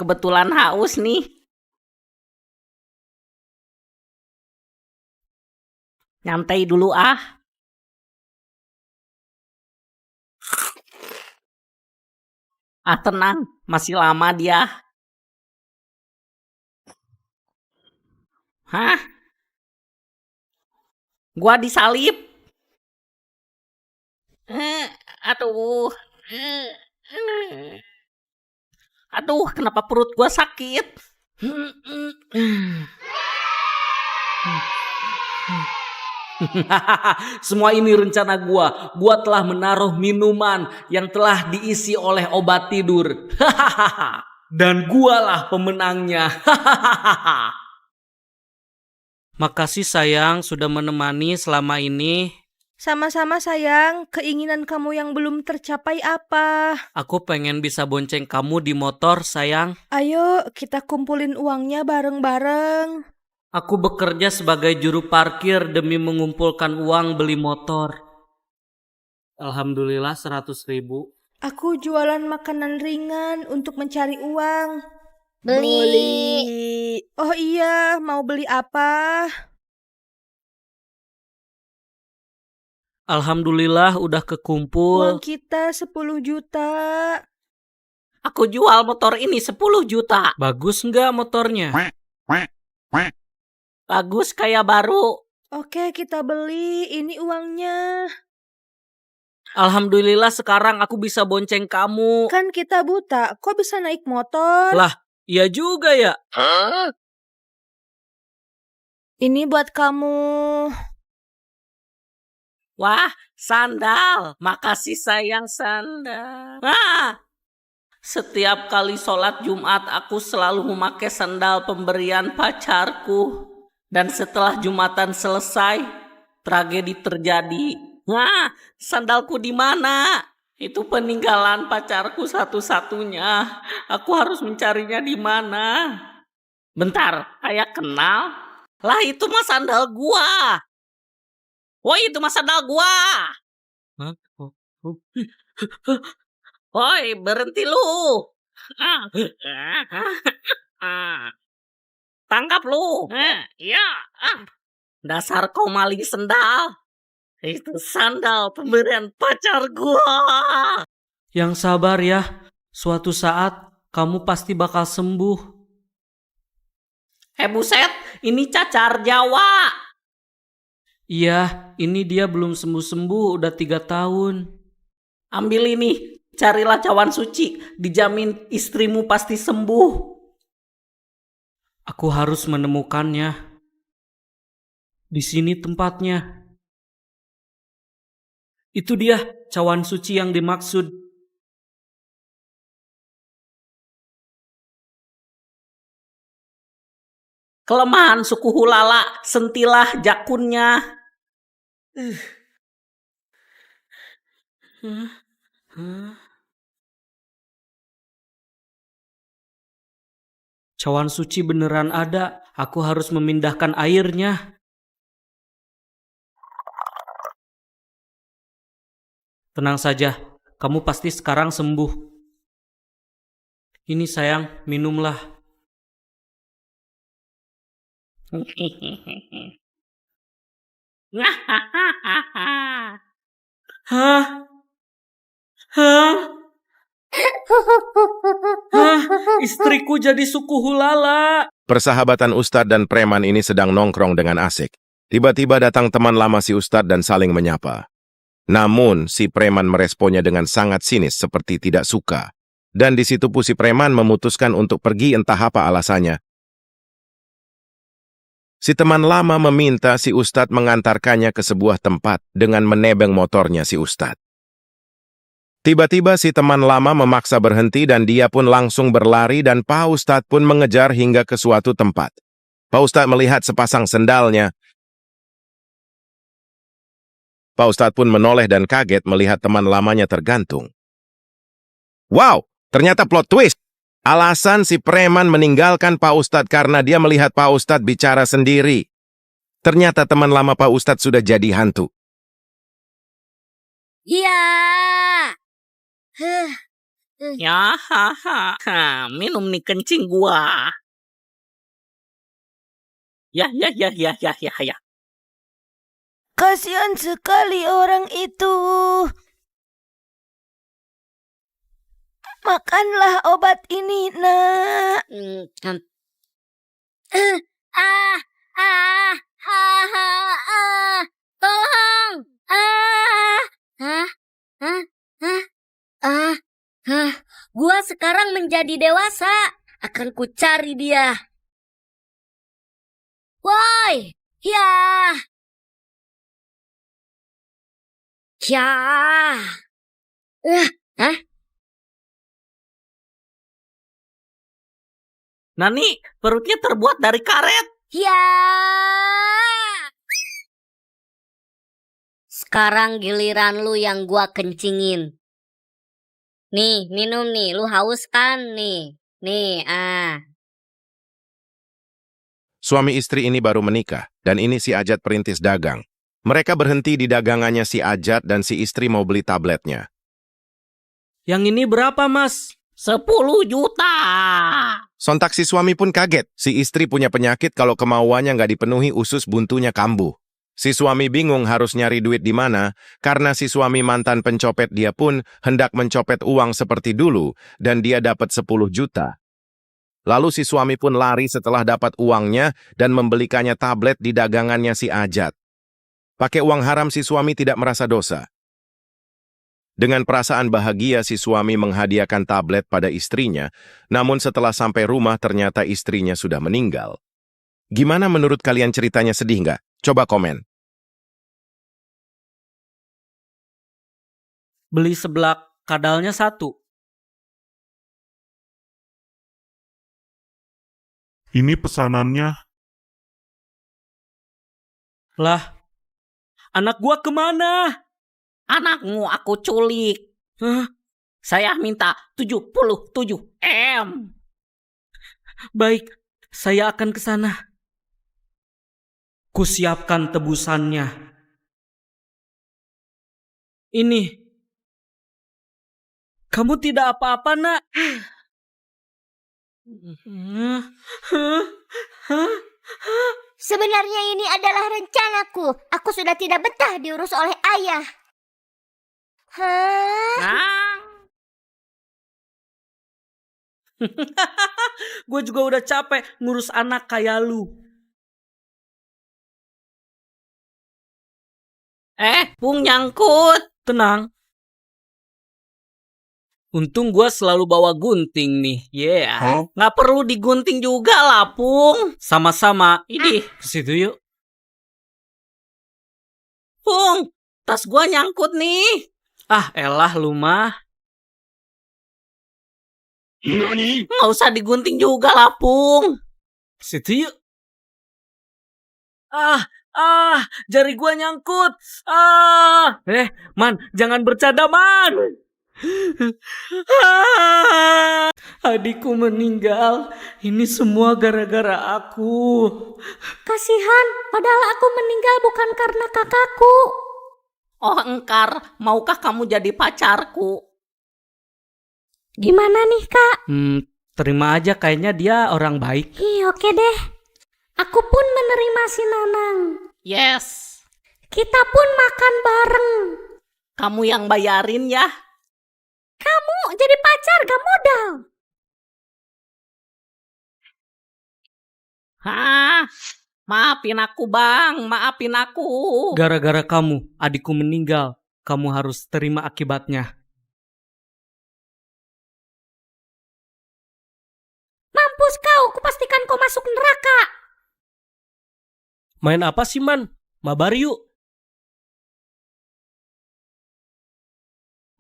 Kebetulan haus nih. Nyantai dulu ah. Ah tenang, masih lama dia. Hah? Gua disalip. Aduh. Aduh, kenapa perut gua sakit? Semua ini rencana gua. Gua telah menaruh minuman yang telah diisi oleh obat tidur. Dan gualah pemenangnya. Makasih sayang sudah menemani selama ini. Sama-sama sayang, keinginan kamu yang belum tercapai apa? Aku pengen bisa bonceng kamu di motor sayang. Ayo kita kumpulin uangnya bareng-bareng. Aku bekerja sebagai juru parkir demi mengumpulkan uang beli motor. Alhamdulillah 100.000. Aku jualan makanan ringan untuk mencari uang. Beli. Oh iya, mau beli apa? Alhamdulillah udah kekumpul. Uang kita 10 juta. Aku jual motor ini 10 juta. Bagus nggak motornya? Bagus kayak baru. Oke, kita beli. Ini uangnya. Alhamdulillah sekarang aku bisa bonceng kamu. Kan kita buta, kok bisa naik motor? Lah, iya juga ya. Ini buat kamu. Wah, sandal. Makasih sayang sandal. Setiap kali sholat Jumat aku selalu memakai sandal pemberian pacarku. Dan setelah Jumatan selesai, tragedi terjadi. Sandalku di mana? Itu peninggalan pacarku satu-satunya. Aku harus mencarinya di mana? Bentar, kayak kenal. Lah itu mah sandal gua. Woi, itu mah sandal gua. Woi, berhenti lu. Tangkap lu. Iya. Dasar kau maling sendal. Itu sandal pemberian pacar gua. Yang sabar ya. Suatu saat kamu pasti bakal sembuh. Buset, ini cacar Jawa. Iya, ini dia belum sembuh-sembuh udah 3 tahun. Ambil ini, carilah cawan suci. Dijamin istrimu pasti sembuh. Aku harus menemukannya. Di sini tempatnya. Itu dia cawan suci yang dimaksud. Kelemahan suku Hulala, sentilah jakunnya. Cawan suci beneran ada. Aku harus memindahkan airnya. Tenang saja, kamu pasti sekarang sembuh. Ini sayang, minumlah. Hah? Istriku jadi suku Hulala. Persahabatan Ustadz dan preman ini sedang nongkrong dengan asik. Tiba-tiba datang teman lama si Ustadz dan saling menyapa. Namun, si preman meresponnya dengan sangat sinis seperti tidak suka. Dan di situ pun si preman memutuskan untuk pergi entah apa alasannya. Si teman lama meminta si Ustadz mengantarkannya ke sebuah tempat dengan menebeng motornya si Ustadz. Tiba-tiba si teman lama memaksa berhenti dan dia pun langsung berlari dan Pak Ustadz pun mengejar hingga ke suatu tempat. Pak Ustadz melihat sepasang sendalnya. Pak Ustadz pun menoleh dan kaget melihat teman lamanya tergantung. Wow, ternyata plot twist. Alasan si preman meninggalkan Pak Ustadz karena dia melihat Pak Ustadz bicara sendiri. Ternyata teman lama Pak Ustadz sudah jadi hantu. Iya. Ya, haha. Minum nih kencing gua. Ya, ya, ya, ya, ya, ya, ya. Kasihan sekali orang itu. Makanlah obat ini, nak. Tolong! Gua sekarang menjadi dewasa. Akan ku cari dia. Woi, ya, ya, Nani, perutnya terbuat dari karet. ya. Sekarang giliran lu yang gua kencingin. Nih, minum nih. Lu haus kan? Nih, nih, Suami istri ini baru menikah, dan ini si Ajat perintis dagang. Mereka berhenti di dagangannya si Ajat dan si istri mau beli tabletnya. Yang ini berapa, Mas? 10 juta. Sontak si suami pun kaget. Si istri punya penyakit kalau kemauannya nggak dipenuhi usus buntunya kambuh. Si suami bingung harus nyari duit di mana, karena si suami mantan pencopet dia pun hendak mencopet uang seperti dulu, dan dia dapat 10 juta. Lalu si suami pun lari setelah dapat uangnya dan membelikannya tablet di dagangannya si Ajat. Pakai uang haram si suami tidak merasa dosa. Dengan perasaan bahagia si suami menghadiahkan tablet pada istrinya, namun setelah sampai rumah ternyata istrinya sudah meninggal. Gimana menurut kalian ceritanya, sedih nggak? Coba komen. Beli seblak kadalnya 1. Ini pesanannya. Lah, anak gua kemana? Anakmu aku culik. Saya minta 77 M. Baik, saya akan ke sana. Kusiapkan tebusannya. Ini. Kamu tidak apa-apa, nak? Sebenarnya ini adalah rencanaku. Aku sudah tidak betah diurus oleh ayah. Gue juga udah capek ngurus anak kayak lu. Pung nyangkut. Tenang. Untung gue selalu bawa gunting nih. Yeah. Nggak perlu digunting juga lah, Pung. Sama-sama. Ini, ke situ yuk. Pung, tas gue nyangkut nih. Ah, elah lu mah. Nggak usah digunting juga lah, Pung. Ke situ yuk. Jari gua nyangkut. Man, jangan bercanda, man. Adikku meninggal. Ini semua gara-gara aku. Kasihan, padahal aku meninggal bukan karena kakakku. Oh, Engkar, maukah kamu jadi pacarku? Gimana nih, Kak? Terima aja, kayaknya dia orang baik. Oke deh. Aku pun menerima si Nanang. Yes. Kita pun makan bareng. Kamu yang bayarin ya. Kamu jadi pacar gak modal. Maafin aku, Bang. Maafin aku. Gara-gara kamu, adikku meninggal. Kamu harus terima akibatnya. Mampus kau, kupastikan kau masuk neraka. Main apa sih, Man? Mabar yuk.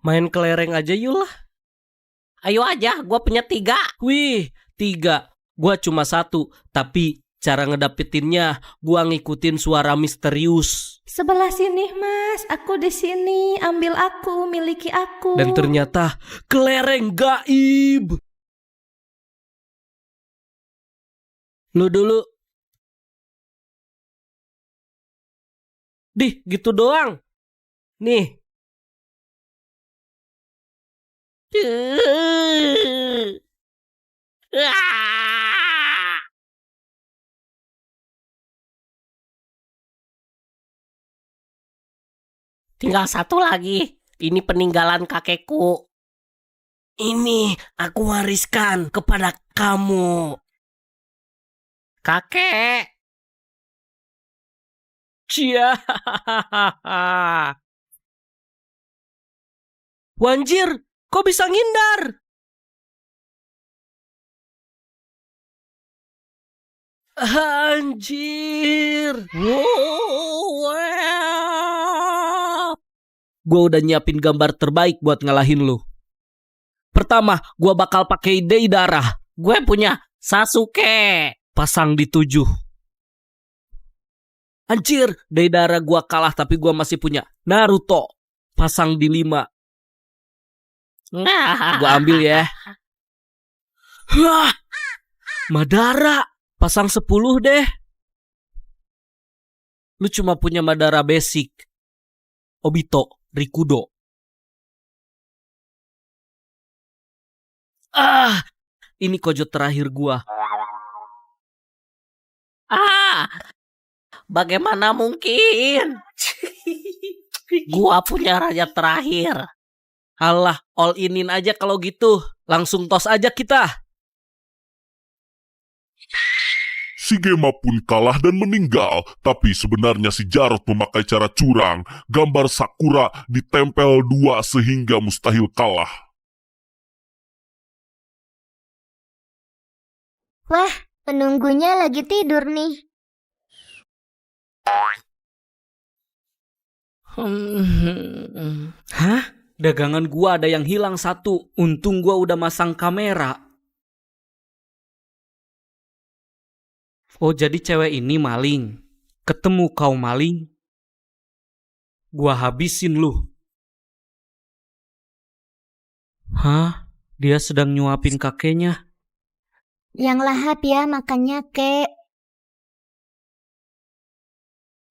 Main kelereng aja yuk lah. Ayo aja, gua punya 3. Wih, 3. Gua cuma 1, tapi cara ngedapetinnya gua ngikutin suara misterius. Sebelah sini, Mas. Aku di sini. Ambil aku, miliki aku. Dan ternyata kelereng gaib. Lu dulu. Dih, gitu doang. Nih. Ah! Tinggal satu lagi. Ini peninggalan kakekku. Ini aku wariskan kepada kamu. Kakek. Cia. Wanjir, kok bisa ngindar? Anjir. Wow. Gue udah nyiapin gambar terbaik buat ngalahin lu. Pertama, gue bakal pakai Deidara. Gue punya Sasuke. Pasang di 7. Anjir, Deidara gue kalah tapi gue masih punya Naruto. Pasang di 5. Gue ambil ya. Hah, Madara. Pasang 10 deh. Lu cuma punya Madara basic. Obito, Rikudo. Ini kojo terakhir gua. Bagaimana mungkin? Gua punya raja terakhir. Alah, all inin aja kalau gitu. Langsung tos aja kita. Si Gema pun kalah dan meninggal, tapi sebenarnya si Jarot memakai cara curang. Gambar Sakura ditempel 2 sehingga mustahil kalah. Wah, penunggunya lagi tidur nih. Hah? Dagangan gua ada yang hilang 1. Untung gua udah masang kamera. Oh, jadi cewek ini maling. Ketemu kau maling, gua habisin lu. Hah? Dia sedang nyuapin kakeknya. Yang lahap ya makannya, Kek.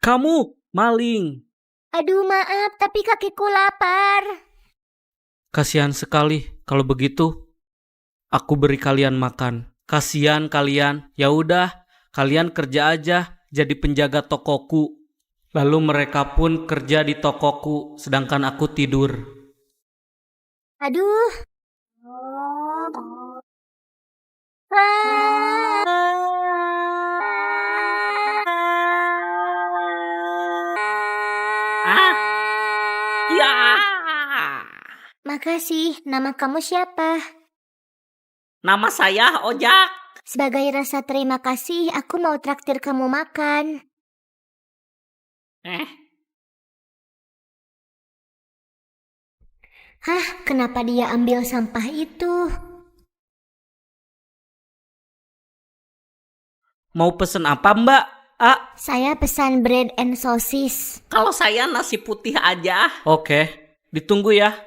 Kamu maling. Aduh, maaf, tapi kakekku lapar. Kasihan sekali. Kalau begitu, aku beri kalian makan. Kasihan kalian. Ya udah, kalian kerja aja jadi penjaga tokoku. Lalu mereka pun kerja di tokoku, sedangkan aku tidur. Aduh. Ya. Makasih, nama kamu siapa? Nama saya Ojak. Sebagai rasa terima kasih, aku mau traktir kamu makan. Hah, kenapa dia ambil sampah itu? Mau pesen apa, Mbak? Saya pesan bread and sosis. Kalau saya nasi putih aja. Oke, ditunggu ya.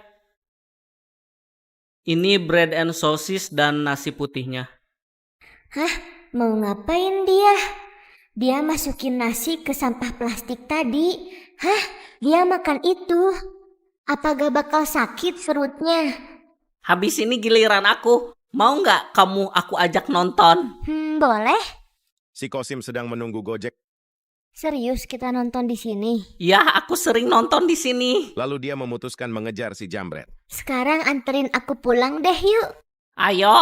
Ini bread and sosis dan nasi putihnya. Hah, mau ngapain dia? Dia masukin nasi ke sampah plastik tadi. Hah, dia makan itu. Apa gak bakal sakit perutnya? Habis ini giliran aku. Mau nggak kamu aku ajak nonton? Boleh. Si Kosim sedang menunggu Gojek. Serius kita nonton di sini? Ya, aku sering nonton di sini. Lalu dia memutuskan mengejar si Jambret. Sekarang anterin aku pulang deh yuk. Ayo.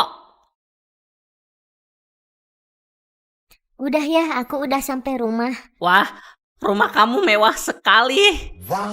Udah ya, aku udah sampai rumah. Wah, rumah kamu mewah sekali.